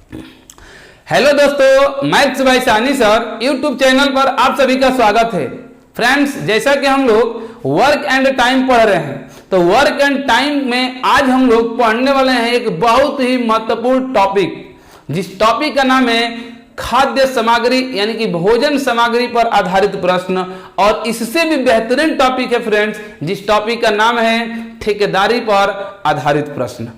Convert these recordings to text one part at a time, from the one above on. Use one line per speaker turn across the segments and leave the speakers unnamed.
Hello दोस्तों, maths by सानी sir YouTube channel पर आप सभी का स्वागत है। फ्रेंड्स, जैसा कि हम लोग वर्क एंड टाइम पढ़ रहे हैं, तो वर्क एंड टाइम में आज हम लोग पढ़ने वाले हैं एक बहुत ही महत्वपूर्ण टॉपिक, जिस टॉपिक का नाम है खाद्य सामग्री यानी कि भोजन सामग्री पर आधारित प्रश्न। और इससे भी बेहतरीन टॉपिक है फ्रेंड्स, जिस टॉपिक का नाम है ठेकेदारी पर आधारित प्रश्न।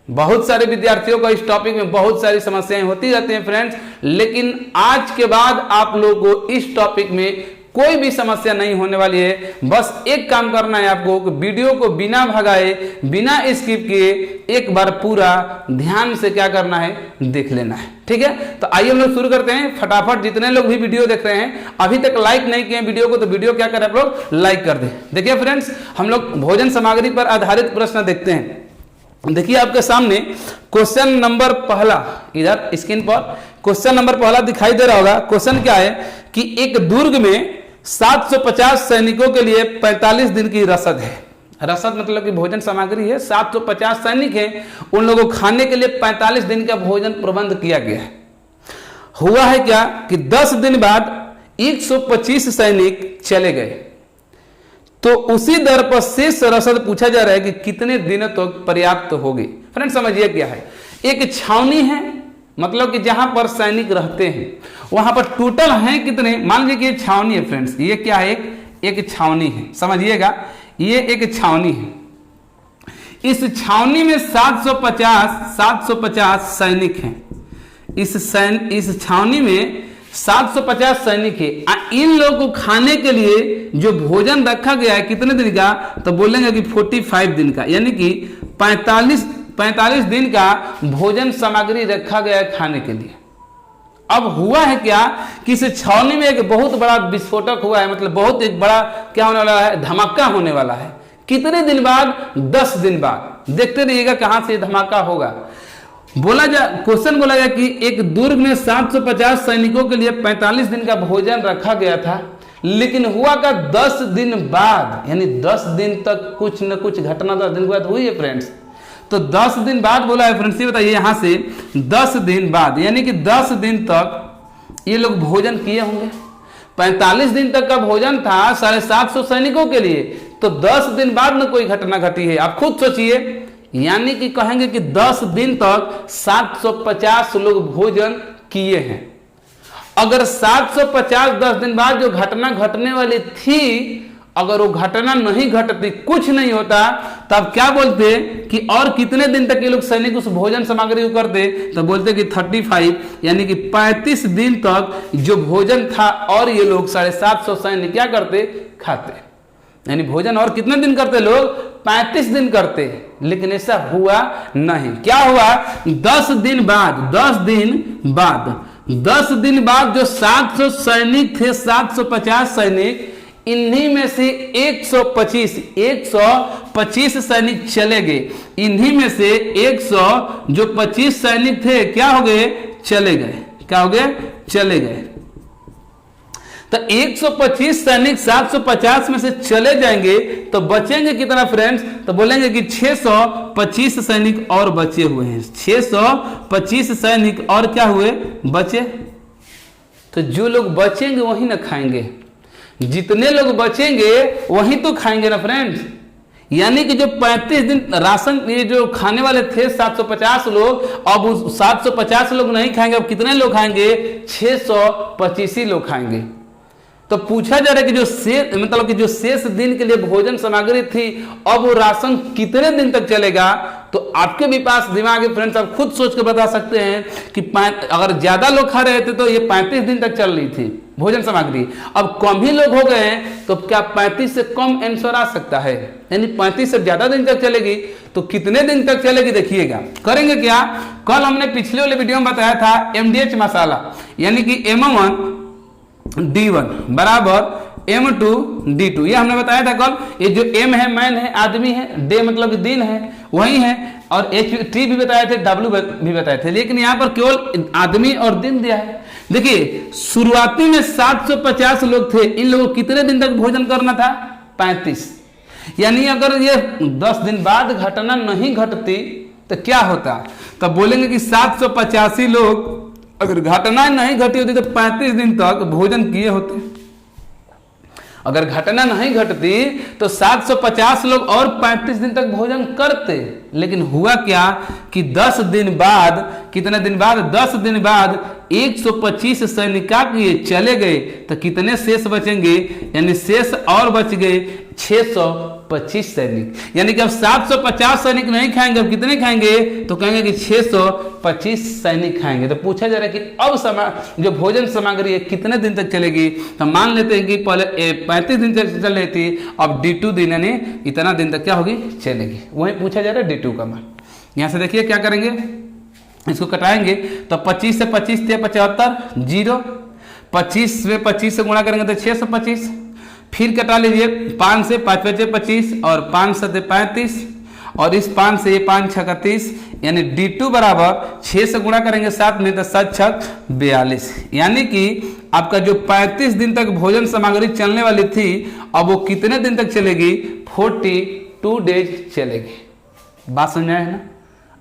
बहुत सारे विद्यार्थियों को इस टॉपिक में बहुत सारी समस्याएं होती रहती हैं फ्रेंड्स, लेकिन आज के बाद आप लोगों को इस टॉपिक में कोई भी समस्या नहीं होने वाली है। बस एक काम करना है आपको, वीडियो को बिना भगाए, बिना स्किप किए एक बार पूरा ध्यान से क्या करना है, देख लेना है। ठीक है, तो आइए हम लोग शुरू करते हैं फटाफट। जितने लोग भी वीडियो देख रहे हैं, अभी तक लाइक नहीं किए वीडियो को, तो वीडियो क्या करें आप लोग, लाइक कर दें। देखिए फ्रेंड्स, हम लोग भोजन सामग्री पर आधारित प्रश्न देखते हैं। देखिए आपके सामने क्वेश्चन नंबर पहला, इधर स्क्रीन पर क्वेश्चन नंबर पहला दिखाई दे रहा होगा। क्वेश्चन क्या है कि एक दुर्ग में 750 सैनिकों के लिए 45 दिन की रसद है। रसद मतलब कि भोजन सामग्री है। 750 सैनिक हैं, उन लोगों को खाने के लिए 45 दिन का भोजन प्रबंध किया गया है। हुआ है क्या कि 10 दिन बाद 125 सैनिक चले गए, तो उसी दर पर शेष रसद पूछा जा रहा है कि कितने दिनों तक तो पर्याप्त होगी। फ्रेंड्स समझिए क्या है, एक छावनी है, मतलब कि जहां पर सैनिक रहते हैं वहां पर टोटल हैं कितने, मान लीजिए कि छावनी है फ्रेंड्स, ये क्या है, एक छावनी है, समझिएगा ये एक छावनी है। इस छावनी में 750 सैनिक हैं। इस छावनी में 750 सैनिक है। इन लोगों को खाने के लिए जो भोजन रखा गया है कितने दिन का, तो बोलेंगे कि 45 दिन का, यानी कि 45 दिन का भोजन सामग्री रखा गया है खाने के लिए। अब हुआ है क्या कि इस छावनी में एक बहुत बड़ा विस्फोटक हुआ है, मतलब बहुत एक बड़ा क्या होने वाला है, धमाका होने वाला है। कितने दिन बाद, 10 दिन बाद। देखते रहिएगा कहां से धमाका होगा। क्वेश्चन बोला गया कि एक दुर्ग में 750 सैनिकों के लिए 45 दिन का भोजन रखा गया था, लेकिन हुआ का 10 दिन बाद, यानी 10 दिन तक कुछ न कुछ घटना 10 दिन बाद हुई है फ्रेंड्स। तो 10 दिन बाद बोला है फ्रेंड्स, ये बताइए यहां से 10 दिन बाद, यानी कि 10 दिन तक ये लोग भोजन किए होंगे। 45 दिन तक का भोजन था 750 सैनिकों के लिए, तो 10 दिन बाद न कोई घटना घटी है। आप खुद सोचिए, यानी कि कहेंगे कि 10 दिन तक 750 लोग भोजन किए हैं। अगर 750 10 दिन बाद जो घटना घटने वाली थी, अगर वो घटना नहीं घटती, कुछ नहीं होता, तब क्या बोलते कि और कितने दिन तक ये लोग सैनिक उस भोजन सामग्री को करते, तो बोलते कि 35, यानी कि 35 दिन तक जो भोजन था और ये लोग 750 सैनिक क्या करते, खाते। यानी भोजन और कितने दिन करते लोग, 35 दिन करते। लेकिन ऐसा हुआ नहीं। क्या हुआ, 10 दिन बाद जो 700 सैनिक थे, 750 सैनिक, इन्हीं में से 125 सैनिक चले गए। इन्हीं में से 125 सैनिक थे, क्या हो गए, चले गए। क्या हो गए, चले गए। तो 125 सैनिक 750 में से चले जाएंगे, तो बचेंगे कितना फ्रेंड्स, तो बोलेंगे कि 625 सैनिक और बचे हुए हैं। 625 सैनिक और क्या हुए, बचे। तो जो लोग बचेंगे वही ना खाएंगे, जितने लोग बचेंगे वही तो खाएंगे ना फ्रेंड्स। यानी कि जो 35 दिन राशन, ये जो खाने वाले थे 750 लोग, अब उस 750 लोग नहीं खाएंगे, अब कितने लोग खाएंगे, 625 ही लोग खाएंगे। तो पूछा जा रहा है कि जो शेष दिन के लिए भोजन सामग्री थी, अब वो राशन कितने दिन तक चलेगा। तो आपके भी पास दिमाग है फ्रेंड्स, आप खुद सोच के बता सकते हैं कि अगर ज्यादा लोग खा रहे थे तो ये 35 दिन तक चल रही थी भोजन सामग्री। अब कम ही लोग हो गए हैं, तो क्या 35 से कम आंसर आ सकता है, यानी 35 से ज्यादा दिन तक चलेगी। तो कितने दिन तक चलेगी देखिएगा। करेंगे क्या, कल हमने पिछले वाले वीडियो में बताया था MDH मसाला, यानी कि M1 D1 बराबर M2 D2, ये हमने बताया था कल। ये जो M है मैन है, आदमी है, डे मतलब कि दिन है, वही है, और T भी बताए थे, W भी बताए थे, लेकिन यहाँ पर केवल आदमी और दिन दिया है। देखिए शुरुआती में 750 लोग थे, इन लोगों को कितने दिन तक भोजन करना था, 35। यानी अगर ये 10 दिन बाद घटना नहीं घटती तो क्या होता? तब बोलेंगे कि 785 लोग अगर घटना नहीं घटी होती तो 35 दिन तक भोजन किए होते। अगर घटना नहीं घटती तो 750 लोग और 35 दिन तक भोजन करते। लेकिन हुआ क्या कि 10 दिन बाद, कितने दिन बाद? 10 दिन बाद 125 सैनिकाए चले गए, तो कितने शेष बचेंगे? यानी शेष और बच गए 625 सैनिक। यानी कि अब 750 सैनिक नहीं खाएंगे, अब कितने खाएंगे? तो कहेंगे कि 625 सैनिक खाएंगे। तो पूछा जा रहा है कि अब जो भोजन सामग्री है कितने दिन तक चलेगी? तो मान लेते हैं कि पहले 35 दिन तक चल रही थी, अब D2 दिन यानी इतना दिन तक क्या होगी? चलेगी। वही पूछा जा रहा है D2 का मान। यहां से देखिए क्या करेंगे, इसको कटाएंगे तो 25 से 25 थे 75, 0। 25 में 25 से गुणा करेंगे तो 625। फिर कटा लीजिए 5 से 5 बचे 25 और 5 7 35 और इस 5 से ये 5 6 31, यानी D2 बराबर 6 से गुणा करेंगे 7 में तो 7 6 42। यानी कि आपका जो 35 दिन तक भोजन सामग्री चलने वाली थी अब वो कितने दिन तक चलेगी? 42 डेज चलेगी। बात समझ में आया है ना?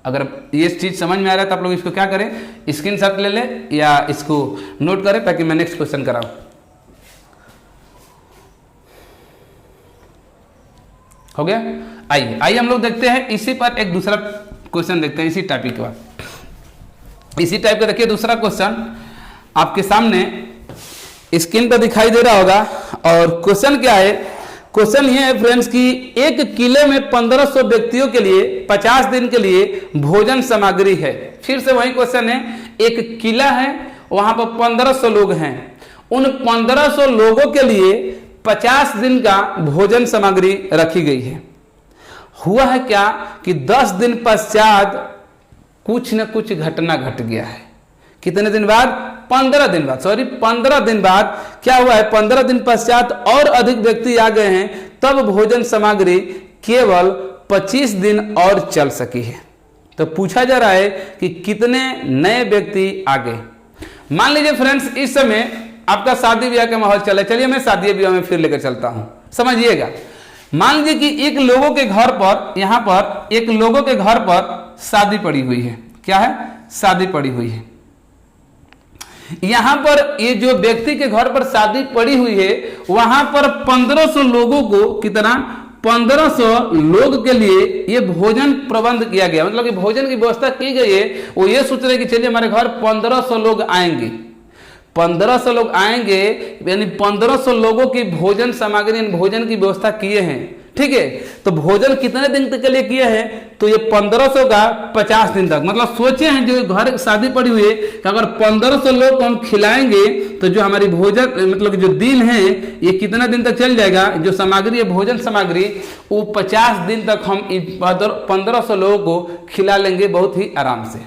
अगर ये चीज समझ में आ रहा है तो आप लोग इसको क्या करें, स्क्रीनशॉट ले ले या इसको नोट करें ताकि मैं नेक्स्ट क्वेश्चन कराऊं। हो गया? आइए हम लोग देखते हैं इसी पर एक दूसरा क्वेश्चन देखते हैं, इसी टॉपिक का, इसी टाइप का। देखिए दूसरा क्वेश्चन आपके सामने स्क्रीन पर दिखाई दे रहा होगा। और क्वेश्चन क्या है? क्वेश्चन ये है फ्रेंड्स कि एक किले में 1500 व्यक्तियों के लिए 50 दिन के लिए भोजन सामग्री है। फिर से वही क्वेश्चन है, एक किला है, वहां पर 1500 लोग हैं, उन 1500 लोगों के लिए 50 दिन का भोजन सामग्री रखी गई है। हुआ है क्या कि 10 दिन पश्चात कुछ न कुछ घटना घट गया है। कितने दिन बाद? 15 दिन बाद, 15 दिन बाद क्या हुआ है? 15 दिन पश्चात और अधिक व्यक्ति आ गए हैं, तब भोजन सामग्री केवल 25 दिन और चल सकी है। तो पूछा जा रहा है कि कितने नए व्यक्ति आ गए। मान लीजिए फ्रेंड्स इस समय आपका शादी ब्याह का माहौल चला, चलिए मैं शादी ब्याह में फिर लेकर चलता हूं, समझिएगा। मान लीजिए कि एक लोगों के घर पर, यहां पर एक लोगों के घर पर शादी पड़ी हुई है। क्या है? शादी पड़ी हुई है। यहां पर ये जो व्यक्ति के घर पर शादी पड़ी हुई है वहां पर 1500 लोगों को, कितना? 1500 लोग के लिए ये भोजन प्रबंध किया गया, मतलब कि भोजन की व्यवस्था की गई है। वो ये सोच रहे कि चलिए हमारे घर 1500 लोग आएंगे, 1500 लोग आएंगे, यानी 1500 लोगों की भोजन सामग्री, भोजन की व्यवस्था किए हैं। ठीक है, तो भोजन कितने दिन तक के लिए किए हैं? तो ये 1500 का 50 दिन तक, मतलब सोचे हैं जो घर शादी पड़ी हुई है कि अगर 1500 लोग को हम खिलाएंगे तो जो हमारी भोजन, मतलब जो दिन है ये कितना दिन तक चल जाएगा? जो सामग्री है भोजन सामग्री वो 50 दिन तक हम 1500 लोगों को खिला लेंगे बहुत ही आराम से।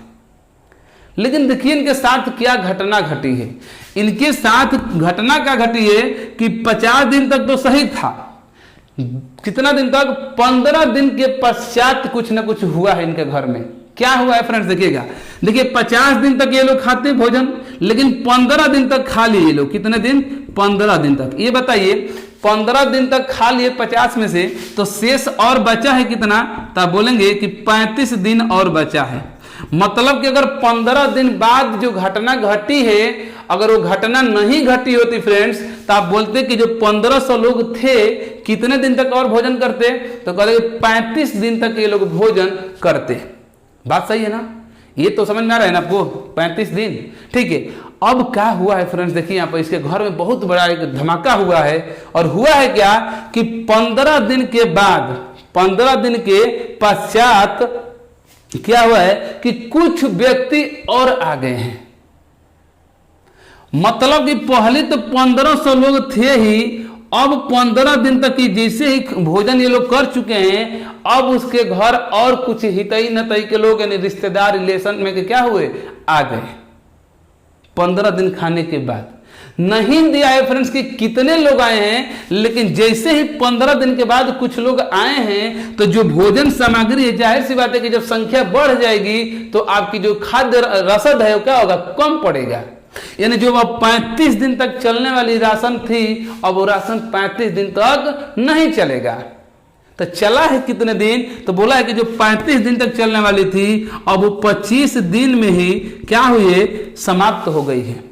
लेकिन देखिए इनके साथ क्या घटना घटी है। इनके साथ घटना क्या घटी है कि 50 दिन तक तो सही था, कितना दिन तक? 15 दिन के पश्चात कुछ ना कुछ हुआ है इनके घर में। क्या हुआ है फ्रेंड्स देखिएगा, देखिए 50 दिन तक ये लोग खाते भोजन, लेकिन 15 दिन तक खा लिए ये लोग। कितने दिन? 15 दिन तक। ये बताइए 15 दिन तक खा लिए 50 में से, तो शेष और बचा है कितना? तो आप बोलेंगे कि 35 दिन और बचा है। मतलब कि अगर 15 दिन बाद जो घटना घटी है, अगर वो घटना नहीं घटी होती फ्रेंड्स, तो आप बोलते कि जो 1500 लोग थे कितने दिन तक और भोजन करते? तो कहते 35 दिन तक ये लोग भोजन करते। बात सही है ना? ये तो समझ में आ रहा है ना आपको? 35 दिन। ठीक है, अब क्या हुआ है फ्रेंड्स, देखिए यहाँ पर इसके घर में बहुत बड़ा एक धमाका हुआ है। और हुआ है क्या कि 15 दिन के बाद, 15 दिन के पश्चात क्या हुआ है कि कुछ व्यक्ति और आ गए हैं। मतलब कि पहले तो 1500 लोग थे ही, अब 15 दिन तक की जैसे ही भोजन ये लोग कर चुके हैं, अब उसके घर और कुछ हितई नतई के लोग, यानी रिश्तेदार रिलेशन में के क्या हुए? आ गए 15 दिन खाने के बाद। नहीं दिया है फ्रेंड्स कि कितने लोग आए हैं, लेकिन जैसे ही 15 दिन के बाद कुछ लोग आए हैं तो जो भोजन सामग्री है, जाहिर सी बात है कि जब संख्या बढ़ जाएगी तो आपकी जो खाद्य रसद है वो क्या होगा? कम पड़ेगा। यानी जो अब 35 दिन तक चलने वाली राशन थी, अब वो राशन 35 दिन तक नहीं चलेगा। तो चला है कितने दिन, तो बोला है कि जो 35 दिन तक चलने वाली थी अब वो 25 दिन में ही क्या हुई, समाप्त हो गई है।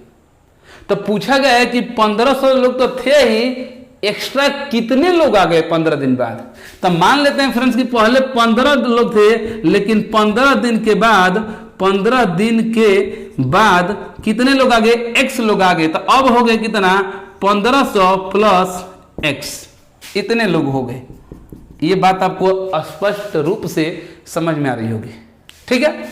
तो पूछा गया है कि 1500 लोग तो थे ही, एक्स्ट्रा कितने लोग आ गए 15 दिन बाद। तो मान लेते हैं फ्रेंड्स कि पहले 15 लोग थे, लेकिन 15 दिन के बाद कितने लोग आ गए, x लोग आ गए। तो अब हो गए कितना, 1500 प्लस x, इतने लोग हो गए। ये बात आपको स्पष्ट रूप से समझ में आ रही होगी, ठीक है।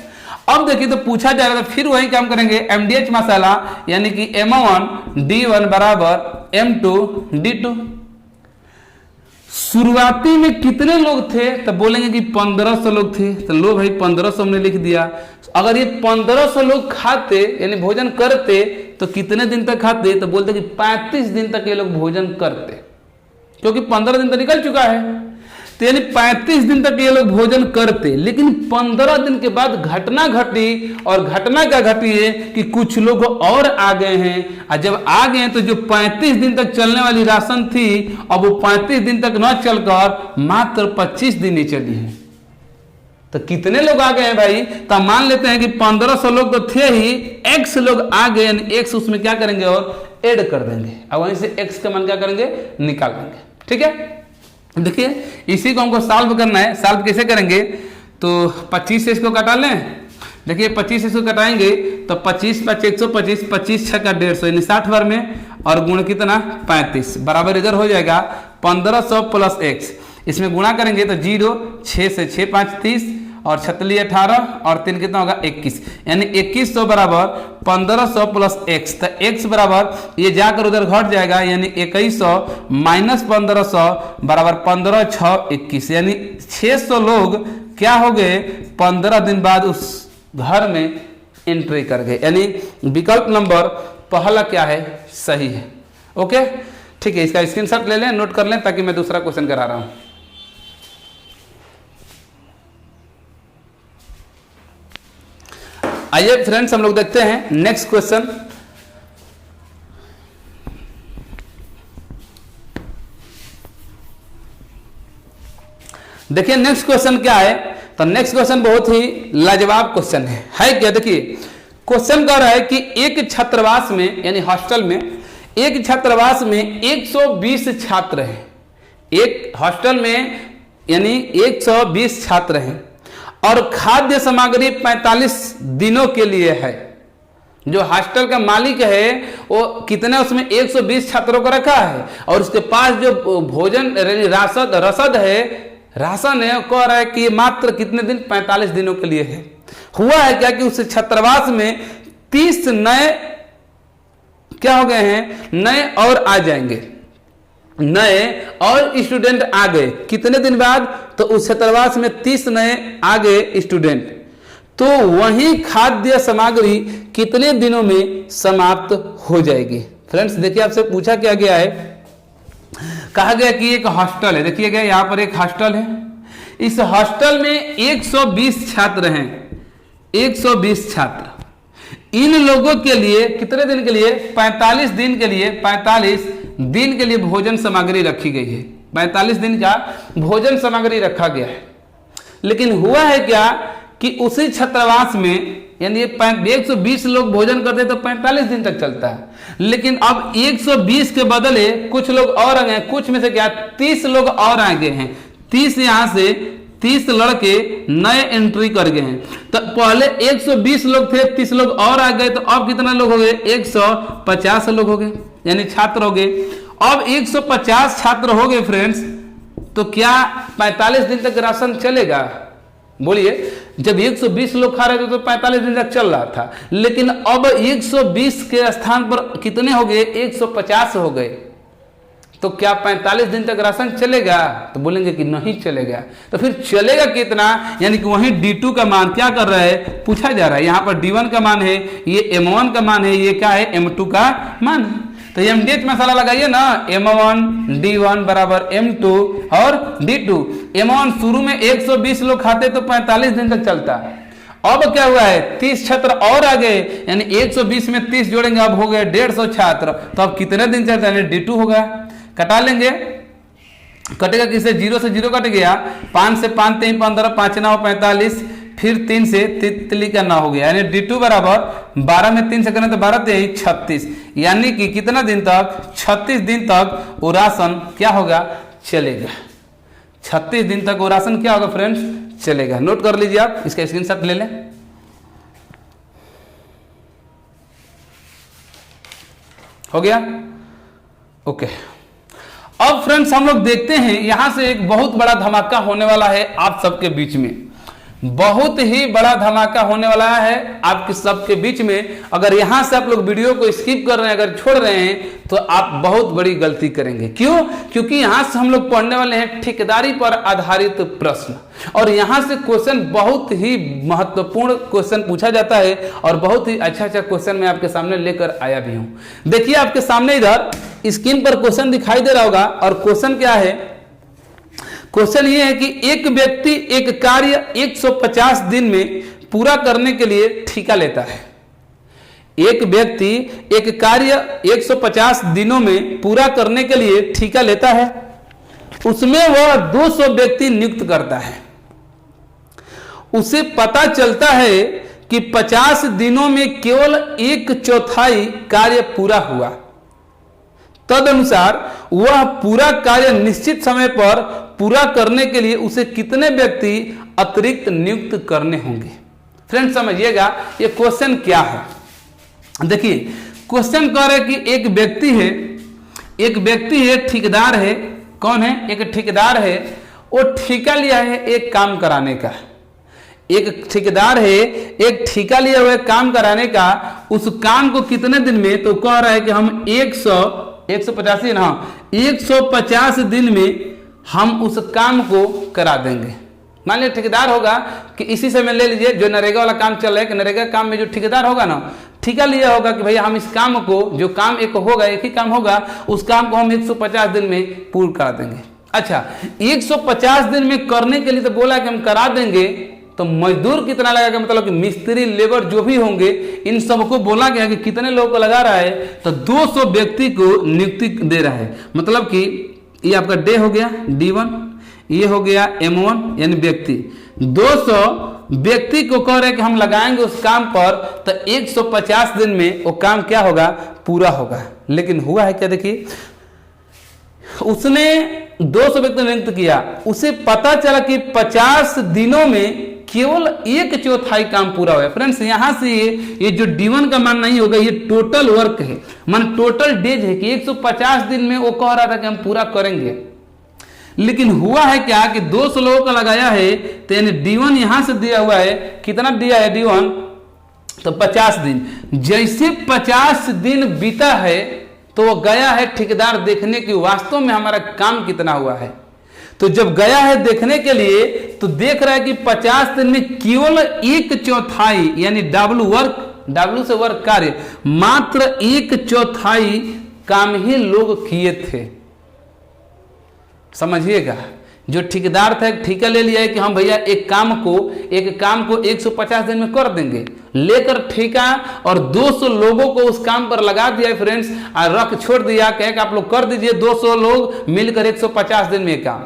अब देखिए तो पूछा जाएगा, तो फिर वही काम करेंगे, MDH मसाला यानी कि M1 D1 बराबर M2 D2। शुरुआती में कितने लोग थे, तो बोलेंगे कि 1500 लोग थे। तो लो भाई 1500 हमने लिख दिया। अगर ये 1500 लोग खाते यानी भोजन करते तो कितने दिन तक खाते, तो बोलते कि 35 दिन तक ये लोग भोजन करते, क्योंकि 15 दिन तो निकल चुका है। तो यानी 35 दिन तक ये लोग भोजन करते, लेकिन 15 दिन के बाद घटना घटी। और घटना क्या घटी है कि कुछ लोग और आ गए हैं, और जब आ गए तो जो 35 दिन तक चलने वाली राशन थी अब वो 35 दिन तक न चलकर मात्र 25 दिन ही चली है। तो कितने लोग आ गए हैं भाई, तो मान लेते हैं कि 1500 लोग तो थे ही, x लोग आ गए, x उसमें क्या करेंगे और ऐड कर देंगे, और वहीं से x का मान क्या करेंगे, निकाल देंगे, ठीक है। देखिए इसी को हमको सॉल्व करना है। सॉल्व कैसे करेंगे, तो 25 से इसको कटा लें। देखिए 25 से इसको कटाएंगे तो 25 × 125, 25 × 150 यानी 60 बार में, और गुण कितना 35 बराबर इधर हो जाएगा 1500 प्लस x। इसमें गुणा करेंगे तो 0, 6 से 6 5 30, और 6 18, और 3 कितना होगा 21, यानी 2100 बराबर 1500 प्लस x। तो x बराबर ये जाकर उधर घट जाएगा, यानी 2100 माइनस 1500 बराबर 15 6 21, यानी 600 लोग क्या हो गए 15 दिन बाद उस घर में एंट्री कर गए। यानी विकल्प नंबर पहला क्या है, सही है। ओके ठीक है, इसका स्क्रीनशॉट ले लें, नोट कर लें, ताकि मैं दूसरा क्वेश्चन करा रहा हूं। आइए फ्रेंड्स हम लोग देखते हैं नेक्स्ट क्वेश्चन। देखिए नेक्स्ट क्वेश्चन क्या है, तो नेक्स्ट क्वेश्चन बहुत ही लाजवाब क्वेश्चन है क्या। देखिए क्वेश्चन कह रहा है कि एक छात्रावास में यानी हॉस्टल में, एक छात्रावास में 120 छात्र हैं। एक हॉस्टल में यानी 120 छात्र हैं और खाद्य सामग्री 45 दिनों के लिए है। जो हॉस्टल का मालिक है वो कितने, उसमें 120 छात्रों को रखा है, और उसके पास जो भोजन रसद है, राशन है, कह रहा है कि मात्र कितने दिन, 45 दिनों के लिए है। हुआ है क्या कि उस छात्रावास में 30 नए क्या हो गए हैं, नए और आ जाएंगे, नए और स्टूडेंट आ गए कितने दिन बाद, तो उस छात्रावास में 30 नए आ गए स्टूडेंट। तो वही खाद्य सामग्री कितने दिनों में समाप्त हो जाएगी। फ्रेंड्स देखिए आपसे पूछा क्या गया है, कहा गया कि एक हॉस्टल है, देखिएगा यहाँ पर एक हॉस्टल है, इस हॉस्टल में 120 छात्र हैं, 120 छात्र। इन लोगों के लिए कितने दिन के लिए, 45 दिन के लिए, 45 दिन के लिए भोजन सामग्री रखी गई है, 45 दिन का भोजन सामग्री रखा गया है। लेकिन हुआ है क्या कि उसी छात्रावास में यानी 120 लोग भोजन करते तो 45 दिन तक चलता है, लेकिन अब 120 के बदले कुछ लोग और आ गए, कुछ में से क्या 30 लोग और आ गए हैं। 30 यहां से 30 लड़के नए एंट्री कर गए हैं। तो पहले 120 लोग थे, 30 लोग और आ गए, तो अब कितना लोग हो गए, 150 लोग हो गए, यानी छात्र हो गए। अब 150 छात्र हो गए फ्रेंड्स, तो क्या 45 दिन तक राशन चलेगा? बोलिए, जब 120 लोग खा रहे थे तो 45 दिन तक चल रहा था, लेकिन अब 120 के स्थान पर कितने हो गए, 150 हो गए, तो क्या 45 दिन तक राशन चलेगा? तो बोलेंगे कि नहीं चलेगा। तो फिर चलेगा कितना, यानी कि वही D2 का मान क्या कर रहा है, पूछा जा रहा है। यहाँ पर D1 का मान है, ये M1 का मान है, ये क्या है, M2 का मान है। तो MDH मसाला लगाइए ना, M1 D1 बराबर M2 और D2। M1 शुरू में 120 लोग खाते तो 45 दिन तक चलता है। अब क्या हुआ है, 30 छात्र और आ गए, यानी 120 में 30 जोड़ेंगे, अब हो गए 150 छात्र। तो अब कितने दिन चलता है, D2 होगा, कटा लेंगे। कटेगा किससे, 0 से 0 कट गया, 5 से 5 3 15, 5 9 45, फिर 3 से तितली का 9 हो गया, यानी D2 बराबर 12 में 3 से करें तो 12 3 36, यानी कि कितना दिन तक, 36 दिन तक वो राशन क्या होगा, चलेगा। 36 दिन तक वो राशन क्या होगा फ्रेंड्स, चलेगा। नोट कर लीजिए आप, इसका स्क्रीनशॉट ले लें। हो गया, ओके। अब फ्रेंड्स हम लोग देखते हैं यहां से एक बहुत बड़ा धमाका होने वाला है आप सबके बीच में, बहुत ही बड़ा धमाका होने वाला है आपके सबके बीच में। अगर यहां से आप लोग वीडियो को स्किप कर रहे हैं, अगर छोड़ रहे हैं, तो आप बहुत बड़ी गलती करेंगे। क्यों? क्योंकि यहां से हम लोग पढ़ने वाले हैं ठेकेदारी पर आधारित प्रश्न, और यहां से क्वेश्चन बहुत ही महत्वपूर्ण क्वेश्चन पूछा जाता है, और बहुत ही अच्छा क्वेश्चन मैं आपके सामने लेकर आया भी हूं। देखिए आपके सामने इधर स्क्रीन पर क्वेश्चन दिखाई दे रहा होगा, और क्वेश्चन क्या है, क्वेश्चन ये है कि एक व्यक्ति एक कार्य 150 दिन में पूरा करने के लिए ठेका लेता है। एक व्यक्ति एक कार्य 150 दिनों में पूरा करने के लिए ठेका लेता है, उसमें वह 200 व्यक्ति नियुक्त करता है। उसे पता चलता है कि 50 दिनों में केवल 1/4 कार्य पूरा हुआ। तदनुसार वह पूरा कार्य निश्चित समय पर पूरा करने के लिए उसे कितने व्यक्ति अतिरिक्त नियुक्त करने होंगे। फ्रेंड समझिएगा ये क्वेश्चन क्या है। देखिए क्वेश्चन कह रहे कि एक व्यक्ति है, ठेकेदार है। कौन है? एक ठेकेदार है, वो ठेका लिया है एक काम कराने का। एक ठेकेदार है, एक ठेका लिया हुआ है काम कराने का। उस काम को कितने दिन में, तो कह रहा है कि हम 150 दिन में हम उस काम को करा देंगे। मान लीजिए ठेकेदार होगा कि इसी समय ले लीजिए, जो नरेगा वाला काम चल रहा है कि नरेगा काम में जो ठेकेदार होगा ना, ठेका लिया होगा कि भैया हम इस काम को, जो काम एक होगा, एक ही काम होगा, उस काम को हम 150 दिन में पूर्ण करा देंगे। अच्छा 150 दिन में करने के लिए तो बोला कि हम करा देंगे, तो मजदूर कितना लगेगा, मतलब कि मिस्त्री लेबर जो भी होंगे इन सबको बोला गया कि कितने लोगों को लगा रहा है, तो 200 व्यक्ति को नियुक्ति दे रहा है। मतलब कि ये आपका डे हो गया D1, ये हो गया M1 यानी व्यक्ति। 200 व्यक्ति को कह रहे हैं कि हम लगाएंगे उस काम पर, तो 150 दिन में वो काम क्या होगा, पूरा होगा। लेकिन हुआ है क्या, देखिए उसने 200 व्यक्ति नियुक्त किया, उसे पता चला कि 50 दिनों में केवल 1/4 काम पूरा हुआ है। फ्रेंड्स यहां से ये जो D1 का मान नहीं होगा, ये टोटल वर्क है, मान टोटल डेज है कि 150 दिन में वो कह रहा था कि हम पूरा करेंगे। लेकिन हुआ है क्या कि 200 लोगों का लगाया है, तो यानी D1 यहां से दिया हुआ है, कितना दिया है D1, तो 50 दिन। जैसे 50 दिन बीता है तो वो गया है ठेकेदार देखने की वास्तव में हमारा काम कितना हुआ है। तो जब गया है देखने के लिए, तो देख रहा है कि 50 दिन में केवल 1/4 यानी W से वर्क कार्य, मात्र 1/4 काम ही लोग किए थे। समझिएगा, जो ठेकेदार था ठेका ले लिया है कि हम भैया एक काम को 150 दिन में कर देंगे, लेकर ठेका और 200 लोगों को उस काम पर लगा दिया है फ्रेंड्स, और रख छोड़ दिया, कहे कि आप लोग कर दीजिए, 200 लोग मिलकर 150 दिन में काम,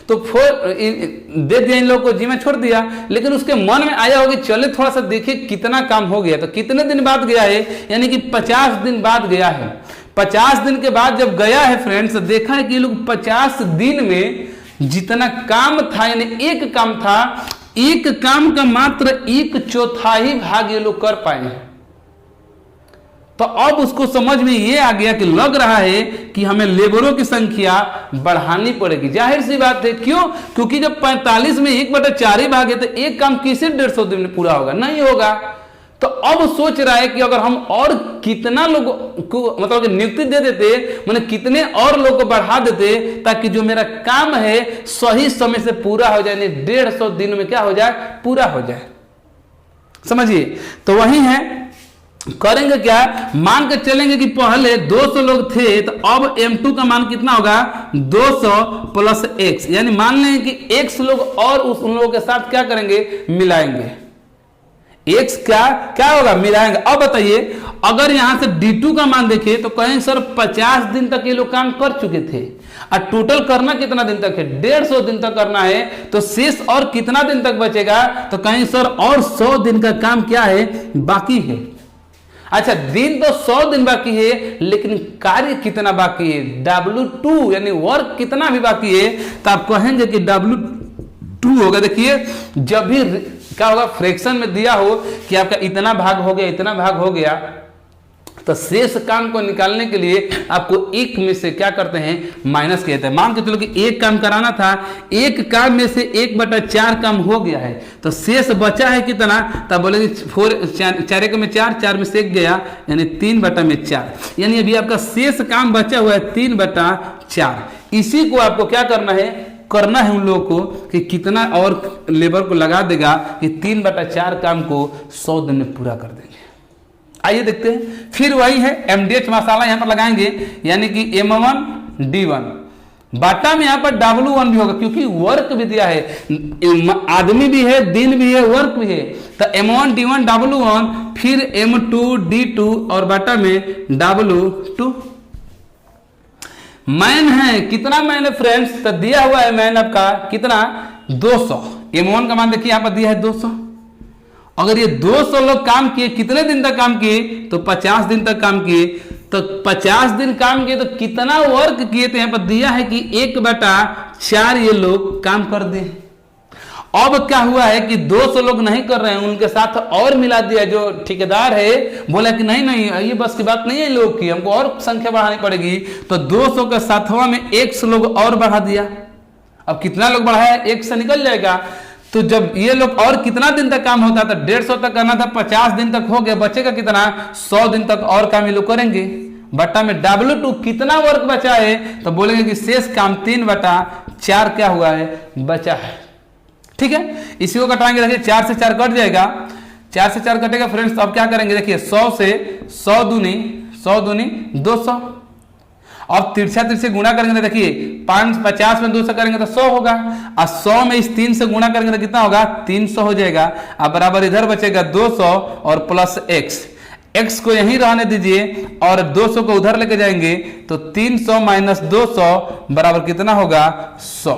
तो दे दिया इन लोगों को, जी में छोड़ दिया। लेकिन उसके मन में आया होगा चले थोड़ा सा देखिए कितना काम हो गया, तो कितने दिन बाद गया है, यानी कि 50 दिन बाद गया है। 50 दिन के बाद जब गया है फ्रेंड्स, देखा है कि लोग 50 दिन में जितना काम था, यानी एक काम था, एक काम का मात्र 1/4 भाग ये लोग कर पाए हैं। तो अब उसको समझ में ये आ गया कि लग रहा है कि हमें लेबरों की संख्या बढ़ानी पड़ेगी। जाहिर सी बात है, क्यों? क्योंकि जब 45 में 1/4 ही भाग है, तो एक काम किसी 150 दिन में पूरा होगा, नहीं होगा। तो अब सोच रहा है कि अगर हम और कितना लोगों को मतलब कि नियुक्ति दे देते, मैंने कितने और लोगों को बढ़ा देते, ताकि जो मेरा काम है सही समय से पूरा हो जाए, 150 दिन में क्या हो जाए, पूरा हो जाए। समझिए, तो वही है, करेंगे क्या, मान के चलेंगे कि पहले 200 लोग थे, तो अब M2 का मान कितना होगा, 200 प्लस x, यानी मान लें कि x लोग और उन लोगों के साथ क्या करेंगे, मिलाएंगे। x क्या होगा, मिलाएंगे। अब बताइए, अगर यहां से D2 का मान देखें तो कहें सर 50 दिन तक ये लोग काम कर चुके थे, और टोटल करना कितना दिन तक है, 150 दिन तक करना है। तो शेष और कितना दिन तक बचेगा, तो कहीं सर और 100 दिन का काम क्या है, बाकी है। अच्छा, दिन तो 100 दिन बाकी है, लेकिन कार्य कितना बाकी है, W2 यानी वर्क कितना भी बाकी है। तो आप कहेंगे कि W2 होगा, देखिए जब भी क्या होगा, फ्रैक्शन में दिया हो कि आपका इतना भाग हो गया, इतना भाग हो गया, तो शेष काम को निकालने के लिए आपको एक में से क्या करते हैं, माइनस किया जाता है। मान के चलो कि एक काम कराना था, एक काम में से 1/4 काम हो गया है, तो शेष बचा है कितना, तब बोलेंगे 4 में 4, 4 में से 1 गया, यानी 3/4, यानी अभी आपका शेष काम बचा हुआ है 3/4। इसी को आपको क्या करना है उन लोगों को कि कितना और लेबर को लगा देगा कि 3/4 काम को 100 दिन में पूरा कर देंगे। आइए देखते हैं। फिर वही है MDH मसाला यहां पर लगाएंगे, यानी कि M1 D1 बाटा में यहां पर W1 भी होगा, क्योंकि वर्क भी दिया है, आदमी भी है, दिन भी है, वर्क भी है। तो M1 D1 W1, फिर M2 D2 और बाटा में W2। मैन है, कितना मैन है फ्रेंड्स, तो दिया हुआ है मैन आपका कितना, 200। M1 का मान देखिए यहां पर दिया है 200। अगर ये 200 लोग काम किए, कितने दिन तक काम किए, तो 50 दिन तक काम किए। तो 50 दिन काम किए तो कितना वर्क किए, तो यहां पर दिया है कि 1/4 ये लोग काम कर दे। अब क्या हुआ है कि 200 लोग नहीं कर रहे हैं, उनके साथ और मिला दिया। जो ठेकेदार है बोला कि नहीं ये बस की बात नहीं है लोग की, हमको और संख्या बढ़ानी पड़ेगी। तो 200 के साथवा में 100 लोग और बढ़ा दिया। अब कितना लोग बढ़ाया, 1 से निकल जाएगा। तो जब ये लोग और कितना दिन तक काम होता था, 150 तक करना था, 50 दिन तक हो गया, बचेगा कितना, 100 दिन तक और काम ये लोग करेंगे। बट्टा में W2 कितना वर्क बचा है, तो बोलेंगे कि शेष काम 3/4 क्या हुआ है, बचा है। ठीक है, इसी को कटाएंगे, देखिए 4 से 4 कट जाएगा, 4 से 4 कटेगा फ्रेंड्स। तो अब क्या करेंगे, देखिए 100 से 100 दूनी 200। अब तिरछा तिरछे गुणा करेंगे तो देखिए 50 में 200 करेंगे तो 100 होगा, और 100 में इस 3 से गुणा करेंगे तो कितना होगा, 300 हो जाएगा। अब बराबर इधर बचेगा 200 और प्लस x को यहीं रहने दीजिए और 200 को उधर लेके जाएंगे, तो 300 माइनस 200 बराबर कितना होगा, 100।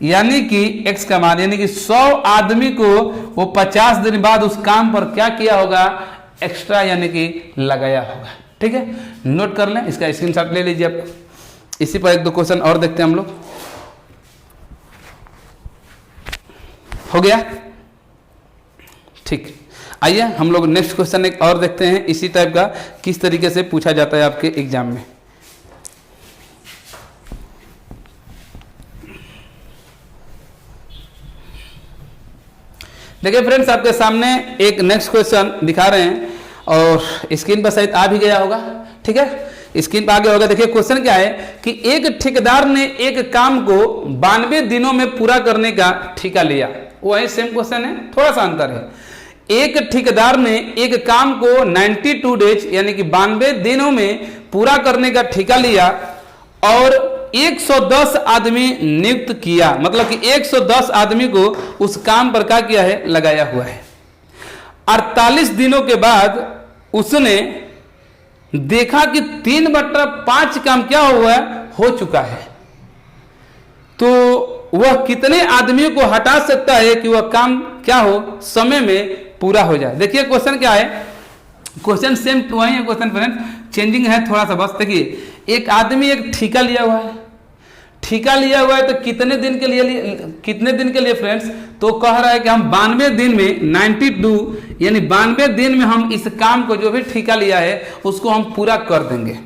यानी कि x का मान, यानी कि 100 आदमी को वो 50 दिन बाद उस काम पर क्या किया होगा, एक्स्ट्रा यानी कि लगाया होगा। ठीक है, नोट कर लें, इसका स्क्रीनशॉट ले लीजिए आप। इसी पर 1-2 क्वेश्चन और देखते हैं हम लोग। हो गया, ठीक। आइए हम लोग नेक्स्ट क्वेश्चन एक और देखते हैं, इसी टाइप का, किस तरीके से पूछा जाता है आपके एग्जाम में। देखिए फ्रेंड्स, आपके सामने एक नेक्स्ट क्वेश्चन दिखा रहे हैं और स्क्रीन पर शायद आ भी गया होगा। ठीक है, स्क्रीन पर आगे होगा। देखिए क्वेश्चन क्या है कि एक ठेकेदार ने एक काम को 92 दिनों में पूरा करने का ठेका लिया। वही सेम क्वेश्चन है, थोड़ा सा अंतर है। एक ठेकेदार ने एक काम को 92 डेज यानी कि 92 दिनों में पूरा करने का ठेका लिया और 110 आदमी नियुक्त किया, मतलब कि 110 आदमी को उस काम पर क्या किया है, लगाया हुआ है। 48 दिनों के बाद उसने देखा कि 3/5 काम क्या हुआ है, हो चुका है। तो वह कितने आदमियों को हटा सकता है कि वह काम क्या हो, समय में पूरा हो जाए। देखिए क्वेश्चन क्या है, क्वेश्चन सेम वही है क्वेश्चन फ्रेंड्स, चेंजिंग है थोड़ा सा बस। देखिए एक आदमी एक ठेका लिया हुआ है, ठेका लिया हुआ है तो कितने दिन के लिए फ्रेंड्स, तो कह रहा है कि हम 92 दिन में 92 यानी 92 दिन में हम इस काम को जो भी ठेका लिया है उसको हम पूरा कर देंगे।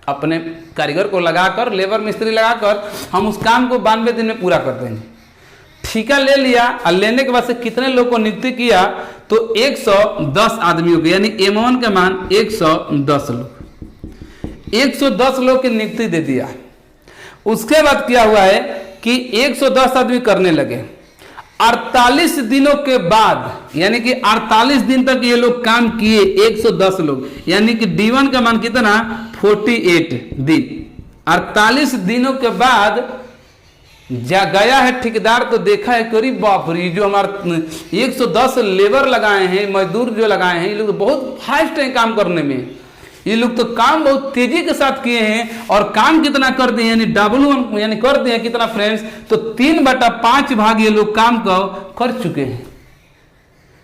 अपने कारीगर को लगाकर, लेबर मिस्त्री लगाकर हम उस काम को 92 दिन में पूरा कर देंगे। ठेका ले लिया और लेने के बाद से कितने लोग को नियुक्ति किया, तो 110 आदमियों को, यानी M1 का मान 110 लोग, 110 लोग की नियुक्ति दे दिया। उसके बाद क्या हुआ है कि 110 आदमी करने लगे। 48 दिनों के बाद यानी कि 48 दिन तक ये लोग काम किए, 110 लोग, यानी कि D1 का मान कितना, 48 दिन। 48 दिनों के बाद जा गया है ठेकेदार, तो देखा है कि बाप रे, जो हमारे 110 लेबर लगाए हैं, मजदूर जो लगाए हैं, ये लोग बहुत फास्ट हैं काम करने में। ये लोग तो काम बहुत तेजी के साथ किए हैं और काम कितना कर दिए यानी W1 यानी कर दिए कितना फ्रेंड्स, तो 3/5 भाग ये लोग काम को कर चुके हैं।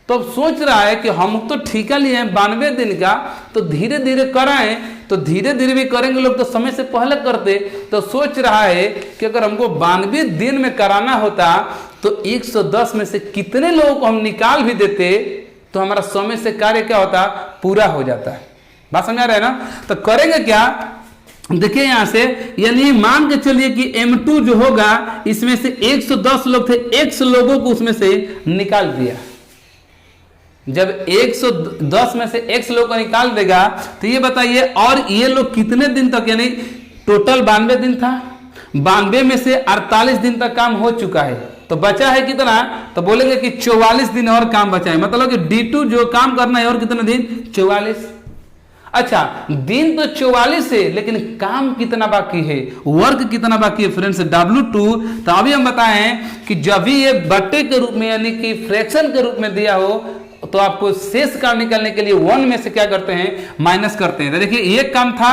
तो अब सोच रहा है कि हम तो ठेका लिए हैं 92 दिन का, तो धीरे धीरे कराएं, तो धीरे धीरे भी करेंगे लोग तो समय से पहले करते। तो सोच रहा है कि अगर हमको 92 दिन में कराना होता तो 110 में से कितने लोगों को हम निकाल भी देते तो हमारा समय से कार्य क्या होता, पूरा हो जाता है। बात समझ आ रहा है ना। तो करेंगे क्या, देखिए यहां से, यानी मान के चलिए कि M2 जो होगा इसमें से 110 लोग थे, X लोगों को उसमें से निकाल दिया। जब 110 में से X लोग को निकाल देगा तो ये बताइए और ये लोग कितने दिन तक, यानी टोटल 92 दिन था, 92 में से 48 दिन तक काम हो चुका है, तो बचा है कितना, तो बोलेंगे कि 44 दिन और काम बचा है। मतलब कि D2 जो काम करना है और कितने दिन, 44। अच्छा, दिन तो 44 है लेकिन काम कितना बाकी है, वर्क कितना बाकी है फ्रेंड्स, W2। तो अभी हम बताएं कि जब भी ये बट्टे के रूप में यानी कि फ्रैक्शन के रूप में दिया हो तो आपको शेष काम निकालने के लिए 1 में से क्या करते हैं, माइनस करते हैं। तो देखिए एक काम था,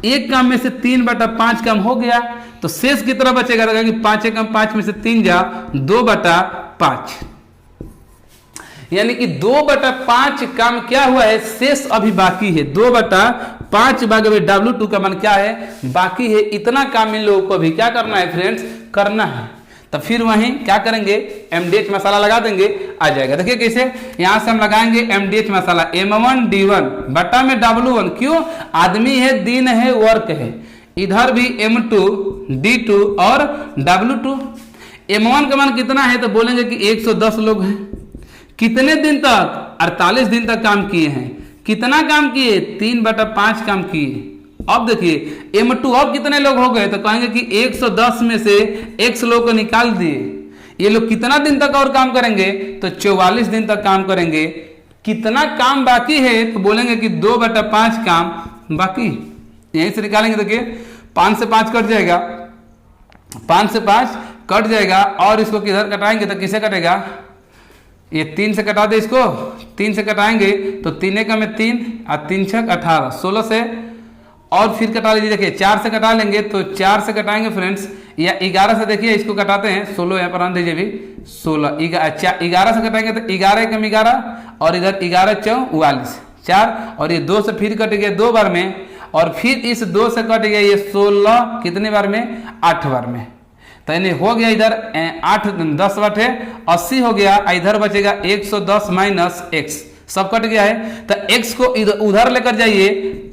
एक काम में से 3/5 काम हो गया, तो शेष कितना बचेगा, कि 5 काम 5 में से 3 जा 2/5, यानी कि 2/5 काम क्या हुआ है, शेष अभी बाकी है। 2/5 भाग W2 का मान क्या है, बाकी है। इतना काम इन लोगों को भी क्या करना है फ्रेंड्स, करना है। तो फिर वहीं क्या करेंगे, MDH मसाला लगा देंगे, आ जाएगा। देखिए कैसे, यहां से हम लगाएंगे MDH मसाला, M1D1 बटा में W1, क्यों, आदमी है, दिन है, वर्क है। इधर भी M2 D2 और W2। M1 का मान कितना है, तो बोलेंगे कि 110 लोग हैं। कितने दिन तक, 48 दिन तक काम किए हैं। कितना काम किए, 3/5 काम किए। अब देखिए M2 अब कितने लोग हो गए, तो कहेंगे कि 110 में से X लोग को निकाल दिए। ये लोग कितना दिन तक और काम करेंगे, तो 44 दिन तक काम करेंगे। कितना काम बाकी है, तो बोलेंगे कि 2/5 काम बाकी। यहीं से निकालेंगे, देखिए 5 से 5 कट जाएगा, 5 से 5 कट जाएगा, और इसको किधर कटाएंगे, तो किसे कटेगा, ये 3 से कटा दे, इसको 3 से कटाएंगे तो 3 का में 3 और 3 6 18, 16 से, और फिर कटा लीजिए। देखिए 4 से कटा लेंगे तो 4 से कटाएंगे फ्रेंड्स, या 11 से, देखिए इसको कटाते हैं, 16 यहाँ पर आन दीजिए भी, 16 11 से कटाएंगे तो 11 कम 11, और इधर 11 44 4, और ये 2 से फिर कट गया 2 बार में, और फिर इस 2 से कट गया ये 16 कितने बार में, 8 बार में। तो यानी हो गया इधर 8 10 बटे 80 हो गया, इधर बचेगा 110 माइनस X, सब कट गया है। तो X को इधर उधर लेकर जाइए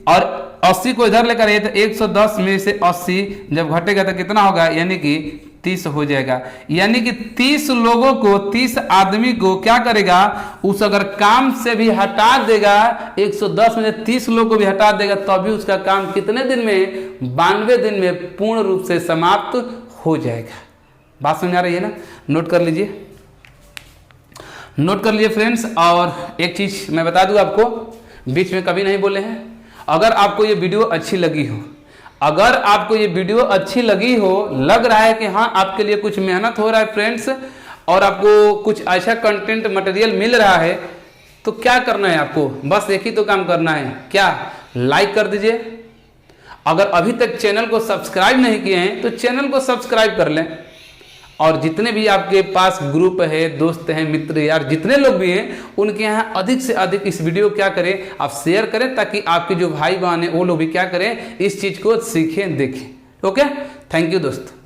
और 80 को इधर लेकर आइए, तो 110 में से 80 जब घटेगा तो कितना होगा, यानी कि 30 हो जाएगा। यानी कि 30 लोगों को, 30 आदमी को क्या करेगा, उस अगर काम से भी हटा देगा, 110 में से 30 लोगों को भी हटा देगा, तभी उसका काम कितने दिन में, 92 दिन में पूर्ण रूप से समाप्त हो जाएगा। बात समझ आ रही है ना, नोट कर लीजिए, नोट कर लीजिए फ्रेंड्स। और एक चीज मैं बता दूं आपको, बीच में कभी नहीं बोले हैं, अगर आपको ये वीडियो अच्छी लगी हो, अगर आपको ये वीडियो अच्छी लगी हो, लग रहा है कि हाँ आपके लिए कुछ मेहनत हो रहा है फ्रेंड्स, और आपको कुछ अच्छा कंटेंट मटेरियल मिल रहा है, तो क्या करना है आपको, बस एक ही तो काम करना है, क्या, लाइक कर दीजिए। अगर अभी तक चैनल को सब्सक्राइब नहीं किए हैं तो चैनल को सब्सक्राइब कर लें, और जितने भी आपके पास ग्रुप है, दोस्त हैं, मित्र यार जितने लोग भी हैं, उनके यहाँ अधिक से अधिक इस वीडियो क्या करें, आप शेयर करें, ताकि आपके जो भाई बहन हैं वो लोग भी क्या करें, इस चीज़ को सीखें, देखें। ओके, थैंक यू दोस्तों।